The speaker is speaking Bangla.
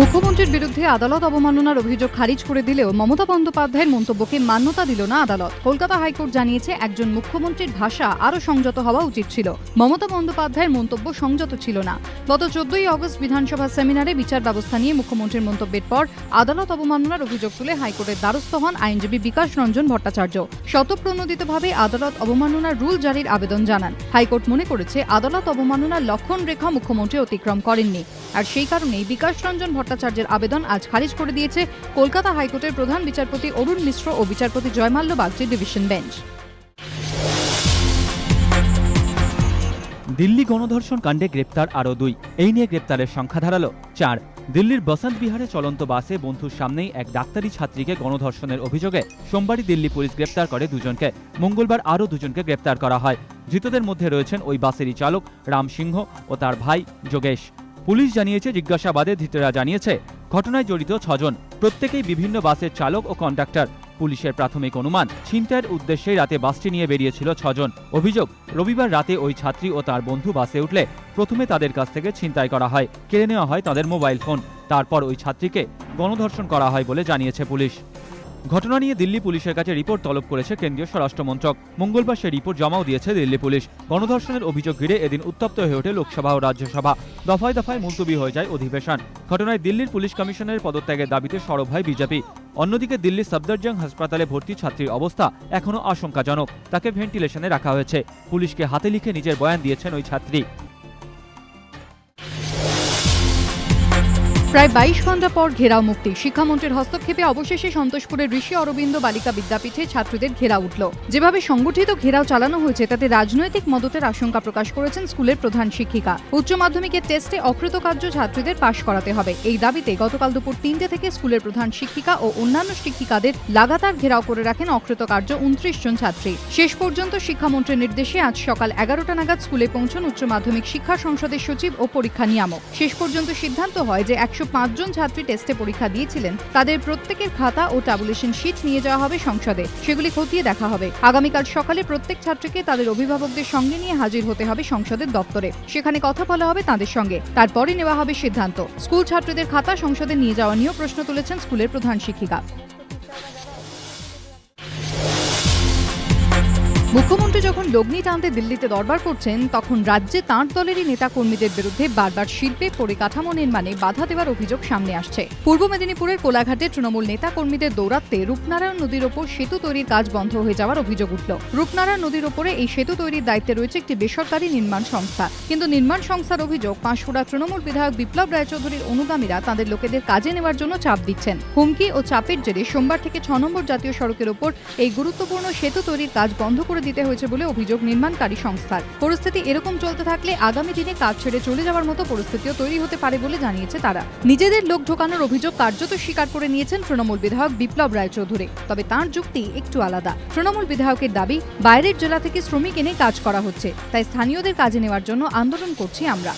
মুখ্যমন্ত্রীর বিরুদ্ধে আদালত অবমাননার অভিযোগ খারিজ করে দিলেও মমতা বন্দ্যোপাধ্যায়ের মন্তব্যকে মান্যতা দিল না আদালত। কলকাতা হাইকোর্ট জানিয়েছে, একজন মুখ্যমন্ত্রীর ভাষা আরও সংযত হওয়া উচিত ছিল। মমতা বন্দ্যোপাধ্যায়ের মন্তব্য সংযত ছিল না। গত 14ই আগস্ট বিধানসভা সেমিনারে বিচার ব্যবস্থা নিয়ে মুখ্যমন্ত্রীর মন্তব্যের পর আদালত অবমাননার অভিযোগ তুলে হাইকোর্টের দ্বারস্থ হন আইনজীবী বিকাশ রঞ্জন ভট্টাচার্য। স্বতঃপ্রণোদিতভাবে আদালত অবমাননার রুল জারির আবেদন জানান। হাইকোর্ট মনে করেছে, আদালত অবমাননার লক্ষণ রেখা মুখ্যমন্ত্রী অতিক্রম করেননি, আর সেই কারণেই বিকাশ রঞ্জন ভট্টাচার্যের আবেদন আজ খারিজ করে দিয়েছে কলকাতা হাইকোর্টের প্রধান বিচারপতি অরুণ মিশ্র ও বিচারপতি জয়মাল্য বাগচির ডিভিশন বেঞ্চ। দিল্লি গণধর্ষণ কাণ্ডে গ্রেপ্তার আরও 2। এই নিয়ে গ্রেপ্তারের সংখ্যা দাঁড়ালো 4। দিল্লির বসন্ত বিহারে চলন্ত বাসে বন্ধুর সামনেই এক ডাক্তারি ছাত্রীকে গণধর্ষণের অভিযোগে সোমবারই দিল্লি পুলিশ গ্রেপ্তার করে 2 জনকে। মঙ্গলবার আরও 2 জনকে গ্রেপ্তার করা হয়। ধৃতদের মধ্যে রয়েছেন ওই বাসেরই চালক রাম সিংহ ও তার ভাই যোগেশ। পুলিশ জানিয়েছে, জিজ্ঞাসাবাদে ধৃতরা জানিয়েছে ঘটনায় জড়িত 6 জন, প্রত্যেকেই বিভিন্ন বাসের চালক ও কন্ডাক্টর। পুলিশের প্রাথমিক অনুমান, ছিনতাইয়ের উদ্দেশ্যে রাতে বাসটি নিয়ে বেরিয়েছিল 6 জন। অভিযোগ, রবিবার রাতে ওই ছাত্রী ও তার বন্ধু বাসে উঠলে প্রথমে তাদের কাছ থেকে ছিনতাই করা হয়, কেড়ে নেওয়া হয় তাদের মোবাইল ফোন। তারপর ওই ছাত্রীকে গণধর্ষণ করা হয় বলে জানিয়েছে পুলিশ। ঘটনা নিয়ে দিল্লি পুলিশের কাছে রিপোর্ট তলব করেছে কেন্দ্রীয় স্বরাষ্ট্র মন্ত্রক। মঙ্গলবার সেই রিপোর্ট জমাও দিয়েছে দিল্লি পুলিশ। গণধর্ষণের অভিযোগ ঘিরে এদিন উত্তপ্ত হয়ে ওঠে লোকসভা ও রাজ্যসভা। দফায় দফায় মুলতবি হয়ে যায় অধিবেশন। ঘটনায় দিল্লির পুলিশ কমিশনারের পদত্যাগের দাবিতে সরব হয় বিজেপি। অন্যদিকে দিল্লির সফদরজং হাসপাতালে ভর্তি ছাত্রীর অবস্থা এখনও আশঙ্কাজনক। তাকে ভেন্টিলেশনে রাখা হয়েছে। পুলিশকে হাতে লিখে নিজের বয়ান দিয়েছেন ওই ছাত্রী। প্রায় 22 ঘণ্টা পর ঘেরাও মুক্তি। শিক্ষামন্ত্রীর হস্তক্ষেপে অবশেষে সন্তোষপুরের ঋষি অরবিন্দ বালিকা বিদ্যাপীঠে ছাত্রীদের ঘেরাও উঠল। যেভাবে সংগঠিত ঘেরাও চালানো হয়েছে তাতে রাজনৈতিক মদতের আশঙ্কা প্রকাশ করেছেন স্কুলের প্রধান শিক্ষিকা। উচ্চ মাধ্যমিকের টেস্টে অকৃতকার্য ছাত্রীদের পাশ করাতে হবে, এই দাবিতে গতকাল দুপুর 3টে থেকে স্কুলের প্রধান শিক্ষিকা ও অন্যান্য শিক্ষিকাদের লাগাতার ঘেরাও করে রাখেন অকৃতকার্য 29 জন ছাত্রী। শেষ পর্যন্ত শিক্ষামন্ত্রীর নির্দেশে আজ সকাল 11টা নাগাদ স্কুলে পৌঁছন উচ্চ মাধ্যমিক শিক্ষা সংসদের সচিব ও পরীক্ষা নিয়ামক। শেষ পর্যন্ত সিদ্ধান্ত হয় যে 105 জন ছাত্রী টেস্টে পরীক্ষা দিয়েছিলেন, তাদের প্রত্যেকের খাতা ও ট্যাবুলেশন শীট নিয়ে যাওয়া হবে সংসদে, সেগুলি খতিয়ে দেখা হবে। আগামীকাল সকালে প্রত্যেক ছাত্রীকে তাদের অভিভাবকদের সঙ্গে নিয়ে হাজির হতে হবে সংসদের দপ্তরে। সেখানে কথা বলা হবে তাদের সঙ্গে, তারপরে নেওয়া হবে সিদ্ধান্ত। স্কুল ছাত্রীদের খাতা সংসদে নিয়ে যাওয়া নিয়েও প্রশ্ন তুলেছেন স্কুলের প্রধান শিক্ষিকা। মুখ্যমন্ত্রী যখন লগ্নি টানতে দিল্লিতে দরবার করছেন, তখন রাজ্যে তাঁর দলেরই নেতা কর্মীদের বিরুদ্ধে বারবার শিল্পে পরিকাঠামো নির্মাণে বাধা দেওয়ার অভিযোগ সামনে আসছে। পূর্ব মেদিনীপুরের কোলাঘাটে তৃণমূল নেতা কর্মীদের দৌরাত্মে রূপনারায়ণ নদীর ওপর সেতু তৈরির কাজ বন্ধ হয়ে যাওয়ার অভিযোগ উঠল। রূপনারায়ণ নদীর ওপরে এই সেতু তৈরির দায়িত্বে রয়েছে একটি বেসরকারি নির্মাণ সংস্থা, কিন্তু নির্মাণ সংস্থার অভিযোগ, পাঁশকুড়া তৃণমূল বিধায়ক বিপ্লব রায়চৌধুরীর অনুগামীরা তাদের লোকেদের কাজে নেওয়ার জন্য চাপ দিচ্ছেন। হুমকি ও চাপের জেরে সোমবার থেকে 6 নম্বর জাতীয় সড়কের ওপর এই গুরুত্বপূর্ণ সেতু তৈরির কাজ বন্ধ করে দিতে হয়েছে বলে অভিযোগ নির্মাণকারী সংস্থার। পরিস্থিতি এরকম চলতে থাকলে আগামী দিনে কাজ ছেড়ে চলে যাওয়ার মতো পরিস্থিতিও তৈরি হতে পারে বলে জানিয়েছে তারা। নিজেদের লোক ঢোকানোর অভিযোগ কার্যত স্বীকার করে নিয়েছেন তৃণমূল বিধায়ক বিপ্লব রায়চৌধুরী। তবে তাঁর যুক্তি একটু আলাদা। তৃণমূল বিধায়কের দাবি, বাইরের জেলা থেকে শ্রমিক এনে কাজ করা হচ্ছে, তাই স্থানীয়দের কাজে নেওয়ার জন্য আন্দোলন করছি আমরা।